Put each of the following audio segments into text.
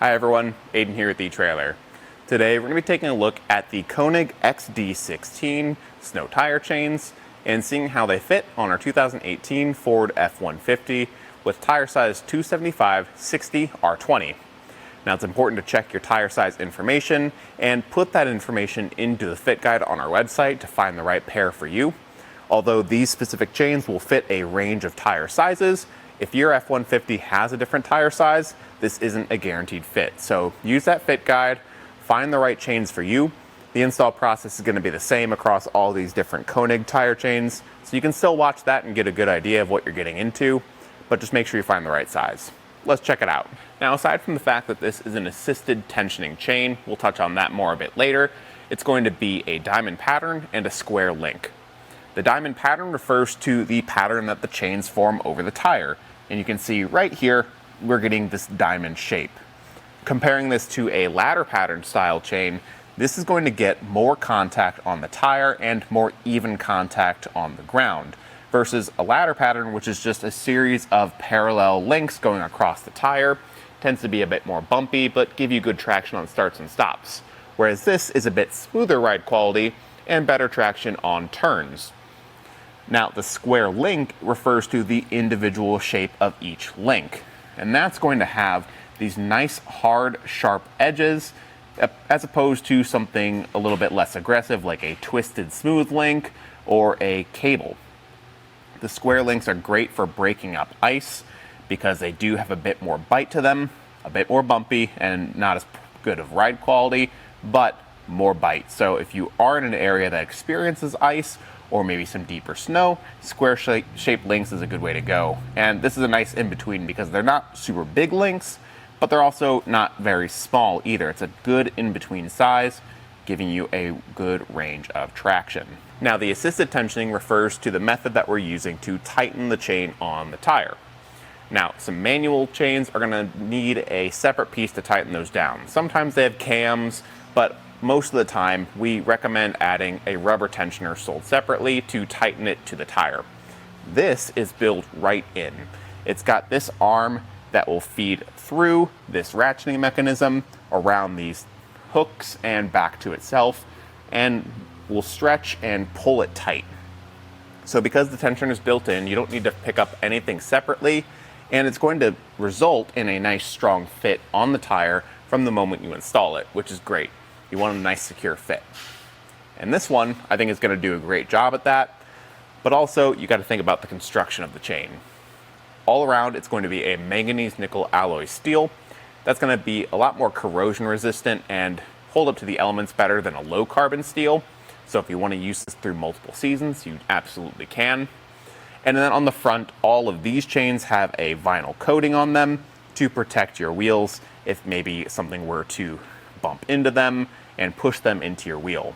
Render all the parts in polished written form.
Hi everyone, Aiden here with etrailer. Today we're going to be taking a look at the Konig XD16 snow tire chains and seeing how they fit on our 2018 Ford F-150 with tire size 275/60 R20. Now it's important to check your tire size information and put that information into the fit guide on our website to find the right pair for you. Although these specific chains will fit a range of tire sizes, if your F-150 has a different tire size, this isn't a guaranteed fit. So use that fit guide, find the right chains for you. The install process is going to be the same across all these different Konig tire chains, so you can still watch that and get a good idea of what you're getting into, but just make sure you find the right size. Let's check it out. Now, aside from the fact that this is an assisted tensioning chain, we'll touch on that more a bit later, it's going to be a diamond pattern and a square link. The diamond pattern refers to the pattern that the chains form over the tire. And you can see right here, we're getting this diamond shape. Comparing this to a ladder pattern style chain, this is going to get more contact on the tire and more even contact on the ground, versus a ladder pattern, which is just a series of parallel links going across the tire. Tends to be a bit more bumpy, but give you good traction on starts and stops. Whereas this is a bit smoother ride quality and better traction on turns. Now, the square link refers to the individual shape of each link, and that's going to have these nice, hard, sharp edges, as opposed to something a little bit less aggressive, like a twisted, smooth link or a cable. The square links are great for breaking up ice because they do have a bit more bite to them, a bit more bumpy, and not as good of ride quality, but more bite. So if you are in an area that experiences ice, or maybe some deeper snow, square shaped links is a good way to go. And this is a nice in-between because they're not super big links, but they're also not very small either. It's a good in-between size, giving you a good range of traction. Now, the assisted tensioning refers to the method that we're using to tighten the chain on the tire. Now, some manual chains are gonna need a separate piece to tighten those down. Sometimes they have cams, but most of the time, we recommend adding a rubber tensioner sold separately to tighten it to the tire. This is built right in. It's got this arm that will feed through this ratcheting mechanism around these hooks and back to itself, and will stretch and pull it tight. So because the tensioner is built in, you don't need to pick up anything separately, and it's going to result in a nice strong fit on the tire from the moment you install it, which is great. You want a nice secure fit. And this one, I think, is going to do a great job at that, but also you got to think about the construction of the chain. All around, it's going to be a manganese nickel alloy steel. That's going to be a lot more corrosion resistant and hold up to the elements better than a low carbon steel. So if you want to use this through multiple seasons, you absolutely can. And then on the front, all of these chains have a vinyl coating on them to protect your wheels if maybe something were to bump into them and push them into your wheel.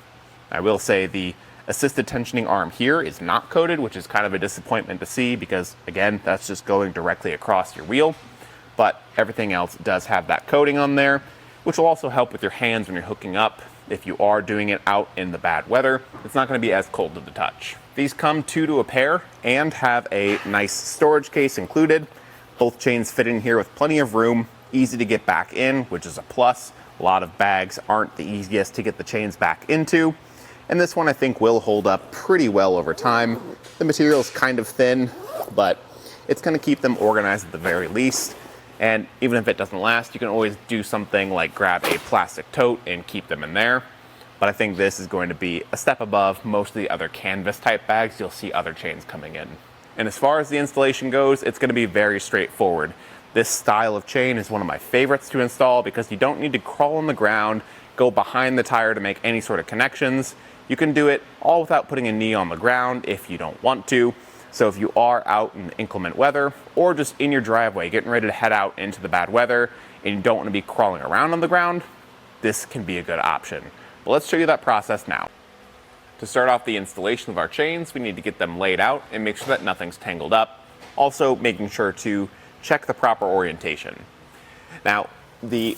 I will say the assisted tensioning arm here is not coated, which is kind of a disappointment to see because, again, that's just going directly across your wheel. But everything else does have that coating on there, which will also help with your hands when you're hooking up. If you are doing it out in the bad weather, it's not going to be as cold to the touch. These come two to a pair and have a nice storage case included. Both chains fit in here with plenty of room, easy to get back in, which is a plus. A lot of bags aren't the easiest to get the chains back into, and this one I think will hold up pretty well over time. The material is kind of thin, but it's going to keep them organized at the very least, and even if it doesn't last, you can always do something like grab a plastic tote and keep them in there. But I think this is going to be a step above most of the other canvas type bags you'll see other chains coming in. And as far as the installation goes, it's going to be very straightforward. This style of chain is one of my favorites to install because you don't need to crawl on the ground, go behind the tire to make any sort of connections. You can do it all without putting a knee on the ground if you don't want to. So if you are out in inclement weather or just in your driveway getting ready to head out into the bad weather and you don't want to be crawling around on the ground, this can be a good option. But let's show you that process now. To start off the installation of our chains, we need to get them laid out and make sure that nothing's tangled up. Also making sure to check the proper orientation. Now, the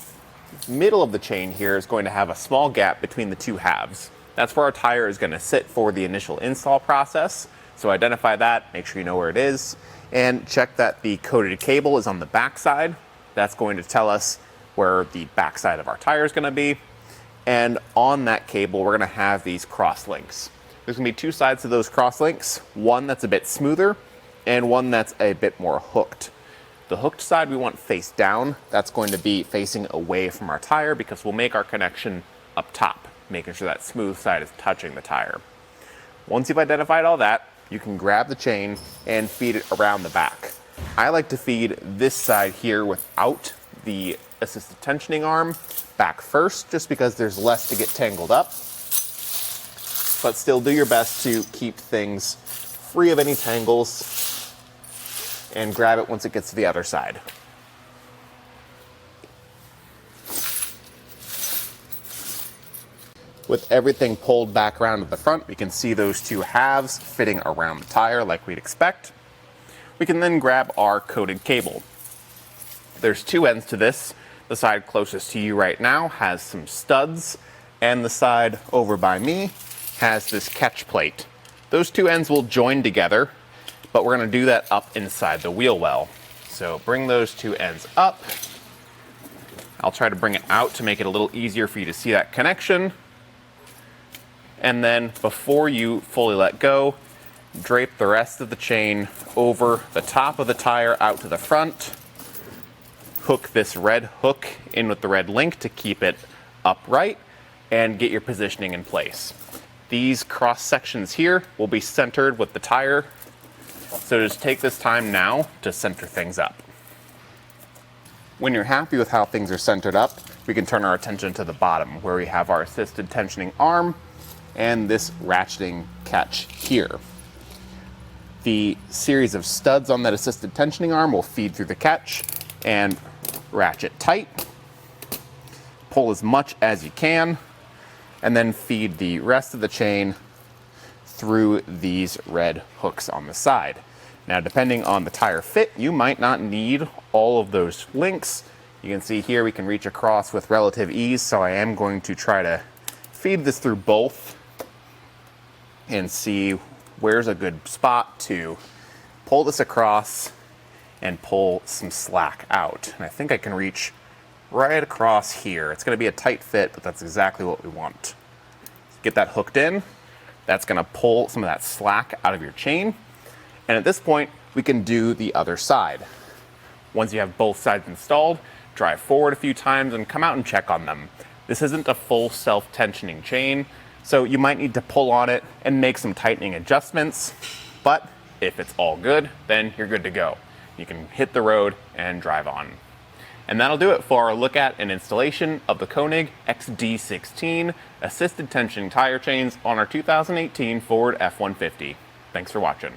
middle of the chain here is going to have a small gap between the two halves. That's where our tire is going to sit for the initial install process. So identify that, make sure you know where it is, and check that the coated cable is on the back side. That's going to tell us where the backside of our tire is going to be. And on that cable, we're going to have these cross links. There's going to be two sides to those cross links, one that's a bit smoother and one that's a bit more hooked. The hooked side we want face down. That's going to be facing away from our tire because we'll make our connection up top, making sure that smooth side is touching the tire. Once you've identified all that, you can grab the chain and feed it around the back. I like to feed this side here without the assisted tensioning arm back first, just because there's less to get tangled up. But still do your best to keep things free of any tangles and grab it once it gets to the other side. With everything pulled back around to the front, we can see those two halves fitting around the tire like we'd expect. We can then grab our coated cable. There's two ends to this. The side closest to you right now has some studs, and the side over by me has this catch plate. Those two ends will join together, but we're going to do that up inside the wheel well. So bring those two ends up. I'll try to bring it out to make it a little easier for you to see that connection. And then before you fully let go, drape the rest of the chain over the top of the tire out to the front. Hook this red hook in with the red link to keep it upright and get your positioning in place. These cross sections here will be centered with the tire, so just take this time now to center things up. When you're happy with how things are centered up, we can turn our attention to the bottom where we have our assisted tensioning arm and this ratcheting catch here. The series of studs on that assisted tensioning arm will feed through the catch and ratchet tight. Pull as much as you can, and then feed the rest of the chain through these red hooks on the side. Now, depending on the tire fit, you might not need all of those links. You can see here we can reach across with relative ease, so I am going to try to feed this through both and see where's a good spot to pull this across and pull some slack out. And I think I can reach right across here. It's going to be a tight fit, but that's exactly what we want. Get that hooked in. That's going to pull some of that slack out of your chain. And at this point, we can do the other side. Once you have both sides installed, drive forward a few times and come out and check on them. This isn't a full self-tensioning chain, so you might need to pull on it and make some tightening adjustments, but if it's all good, then you're good to go. You can hit the road and drive on. And that'll do it for our look at and installation of the Konig XD16 assisted tensioning tire chains on our 2018 Ford F-150. Thanks for watching.